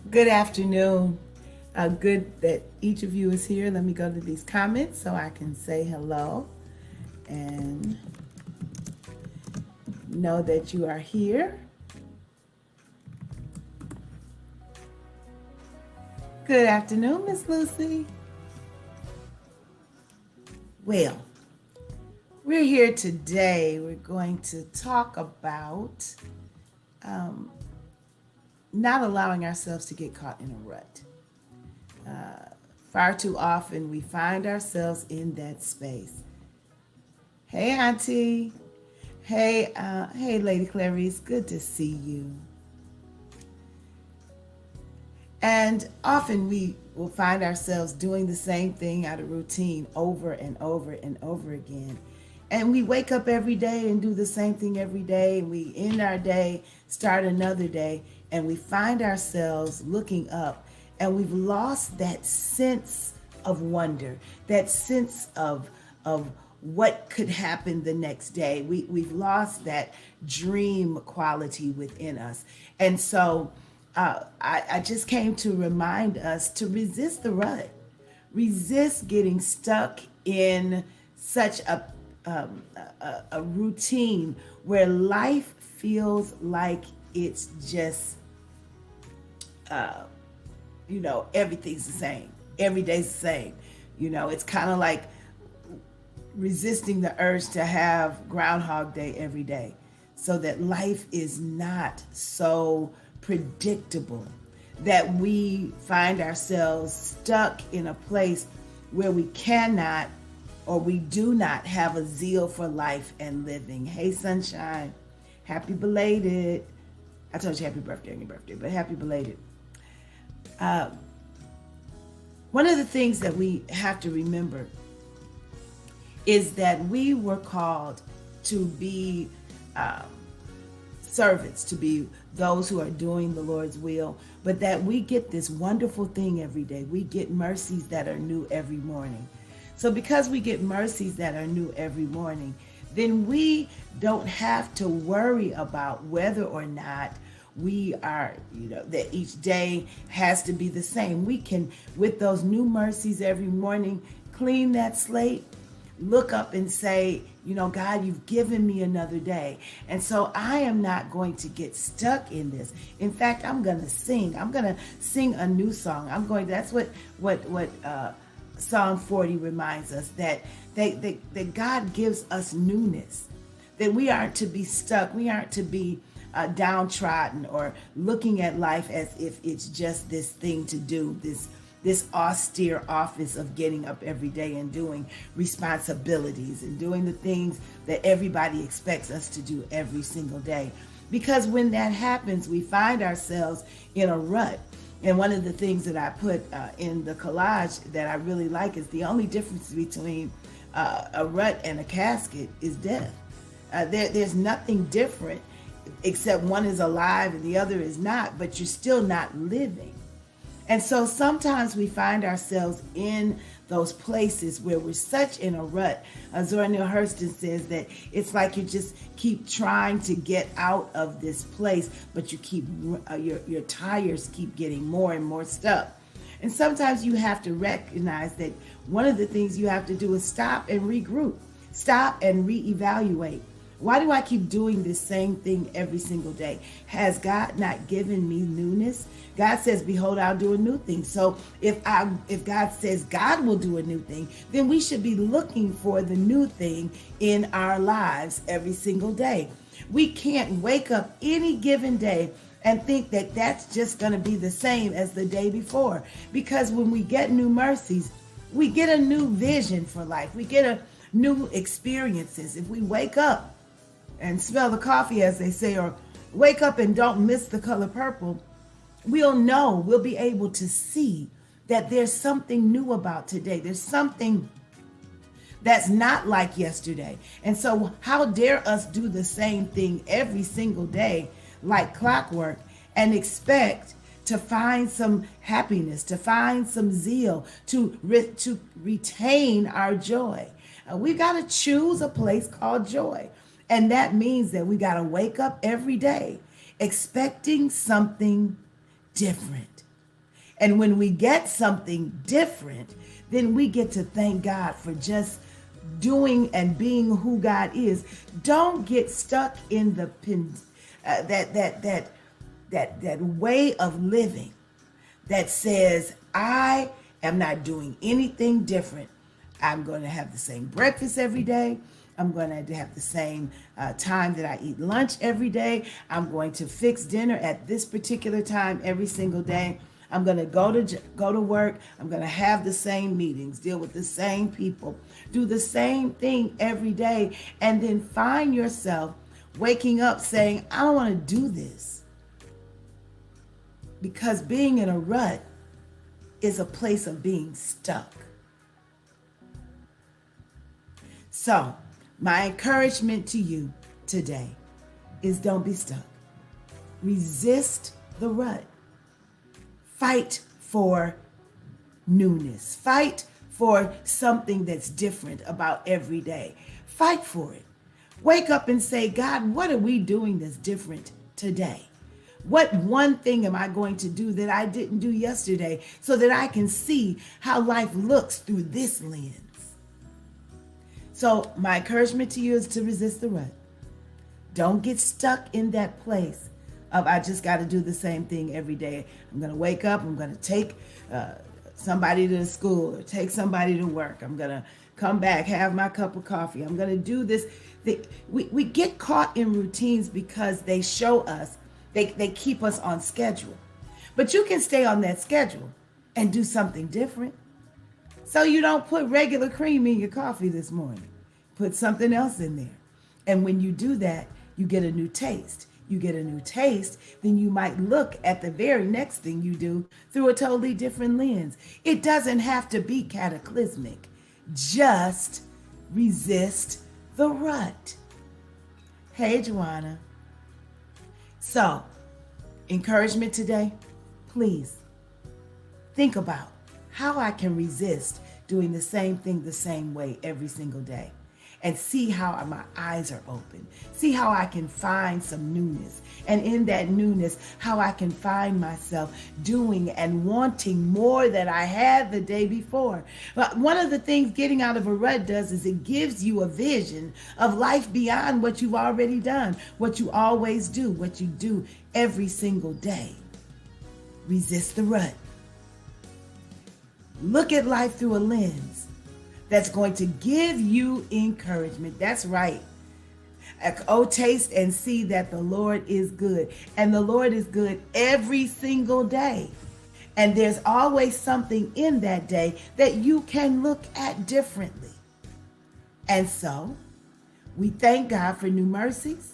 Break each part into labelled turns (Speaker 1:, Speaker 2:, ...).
Speaker 1: Good afternoon. Good that each of you is here. Let me go to these comments so I can say hello and know that you are here. Good afternoon, Miss Lucy. Well, we're here today. We're going to talk about not allowing ourselves to get caught in a rut. Far too often we find ourselves in that space. Hey, Auntie. Hey, Lady Clarice. Good to see you. And often we will find ourselves doing the same thing out of routine over and over and over again. And we wake up every day and do the same thing every day. And we end our day, start another day, and we find ourselves looking up and we've lost that sense of wonder, that sense of what could happen the next day. We've lost that dream quality within us. And so I just came to remind us to resist the rut, resist getting stuck in such a routine where life feels like it's just everything's the same. Every day's the same. It's kind of like resisting the urge to have Groundhog Day every day so that life is not so predictable that we find ourselves stuck in a place where we cannot or we do not have a zeal for life and living. Hey, Sunshine. Happy belated. I told you happy birthday on your birthday, but happy belated. One of the things that we have to remember is that we were called to be servants, to be those who are doing the Lord's will, but that we get this wonderful thing every day. We get mercies that are new every morning. So because we get mercies that are new every morning, then we don't have to worry about whether or not we are, that each day has to be the same. We can, with those new mercies every morning, clean that slate, look up and say, God, you've given me another day. And so I am not going to get stuck in this. In fact, I'm going to sing. I'm going to sing a new song. That's what Psalm 40 reminds us, that God gives us newness, that we aren't to be stuck. We aren't to be downtrodden or looking at life as if it's just this thing to do, this austere office of getting up every day and doing responsibilities and doing the things that everybody expects us to do every single day. Because when that happens, we find ourselves in a rut. And one of the things that I put in the collage that I really like is the only difference between a rut and a casket is death. There's nothing different except one is alive and the other is not, but you're still not living. And so sometimes we find ourselves in those places where we're such in a rut. Zora Neale Hurston says that it's like you just keep trying to get out of this place, but you keep your tires keep getting more and more stuck. And sometimes you have to recognize that one of the things you have to do is stop and regroup, stop and reevaluate. Why do I keep doing this same thing every single day? Has God not given me newness? God says, behold, I'll do a new thing. So if God says God will do a new thing, then we should be looking for the new thing in our lives every single day. We can't wake up any given day and think that that's just going to be the same as the day before. Because when we get new mercies, we get a new vision for life. We get a new experiences. If we wake up and smell the coffee, as they say, or wake up and don't miss the color purple, we'll be able to see that there's something new about today. There's something that's not like yesterday. And so how dare us do the same thing every single day like clockwork and expect to find some happiness, to find some zeal, to retain our joy. We got to choose a place called joy. And that means that we got to wake up every day expecting something different. And when we get something different, then we get to thank God for just doing and being who God is. Don't get stuck in the that way of living that says, I am not doing anything different. I'm going to have the same breakfast every day. I'm going to have the same time that I eat lunch every day. I'm going to fix dinner at this particular time every single day. I'm going to go to work. I'm going to have the same meetings, deal with the same people, do the same thing every day, and then find yourself waking up saying, I don't want to do this. Because being in a rut is a place of being stuck. So, my encouragement to you today is don't be stuck. Resist the rut. Fight for newness. Fight for something that's different about every day. Fight for it. Wake up and say, God, what are we doing that's different today? What one thing am I going to do that I didn't do yesterday so that I can see how life looks through this lens? So my encouragement to you is to resist the rut. Don't get stuck in that place of I just got to do the same thing every day. I'm going to wake up. I'm going to take somebody to school or take somebody to work. I'm going to come back, have my cup of coffee. I'm going to do this. We get caught in routines because they show us, they keep us on schedule. But you can stay on that schedule and do something different. So you don't put regular cream in your coffee this morning. Put something else in there. And when you do that, you get a new taste. You get a new taste, then you might look at the very next thing you do through a totally different lens. It doesn't have to be cataclysmic. Just resist the rut. Hey, Joanna. So, encouragement today, please think about how I can resist doing the same thing the same way every single day. And see how my eyes are open. See how I can find some newness. And in that newness, how I can find myself doing and wanting more than I had the day before. But one of the things getting out of a rut does is it gives you a vision of life beyond what you've already done, what you always do, what you do every single day. Resist the rut. Look at life through a lens that's going to give you encouragement. That's right. Oh, taste and see that the Lord is good. And the Lord is good every single day. And there's always something in that day that you can look at differently. And so, we thank God for new mercies.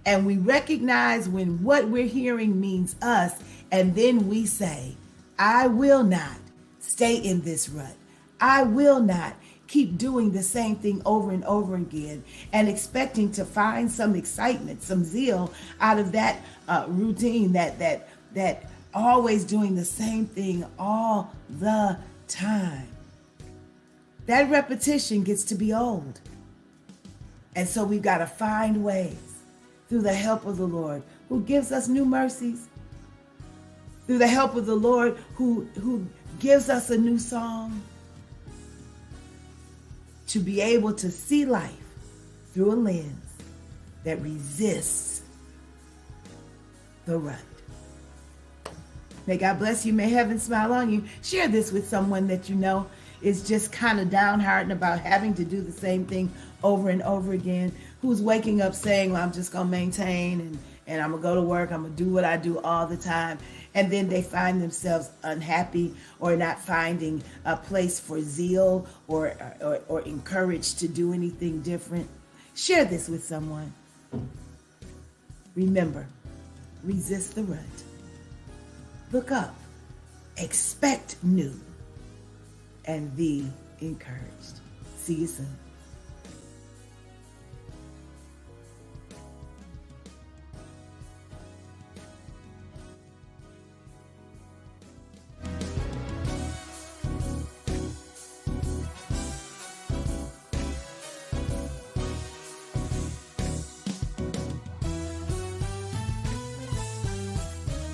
Speaker 1: And we recognize when what we're hearing means us. And then we say, I will not stay in this rut. I will not keep doing the same thing over and over again and expecting to find some excitement, some zeal out of that routine, that always doing the same thing all the time. That repetition gets to be old. And so we've got to find ways through the help of the Lord who gives us new mercies, through the help of the Lord who gives us a new song, to be able to see life through a lens that resists the rut. May God bless you. May heaven smile on you. Share this with someone that you know is just kind of downhearted about having to do the same thing over and over again, who's waking up saying, well, I'm just going to maintain and I'm going to go to work. I'm going to do what I do all the time. And then they find themselves unhappy or not finding a place for zeal or encouraged to do anything different. Share this with someone. Remember, resist the rut. Look up, expect new, and be encouraged. See you soon.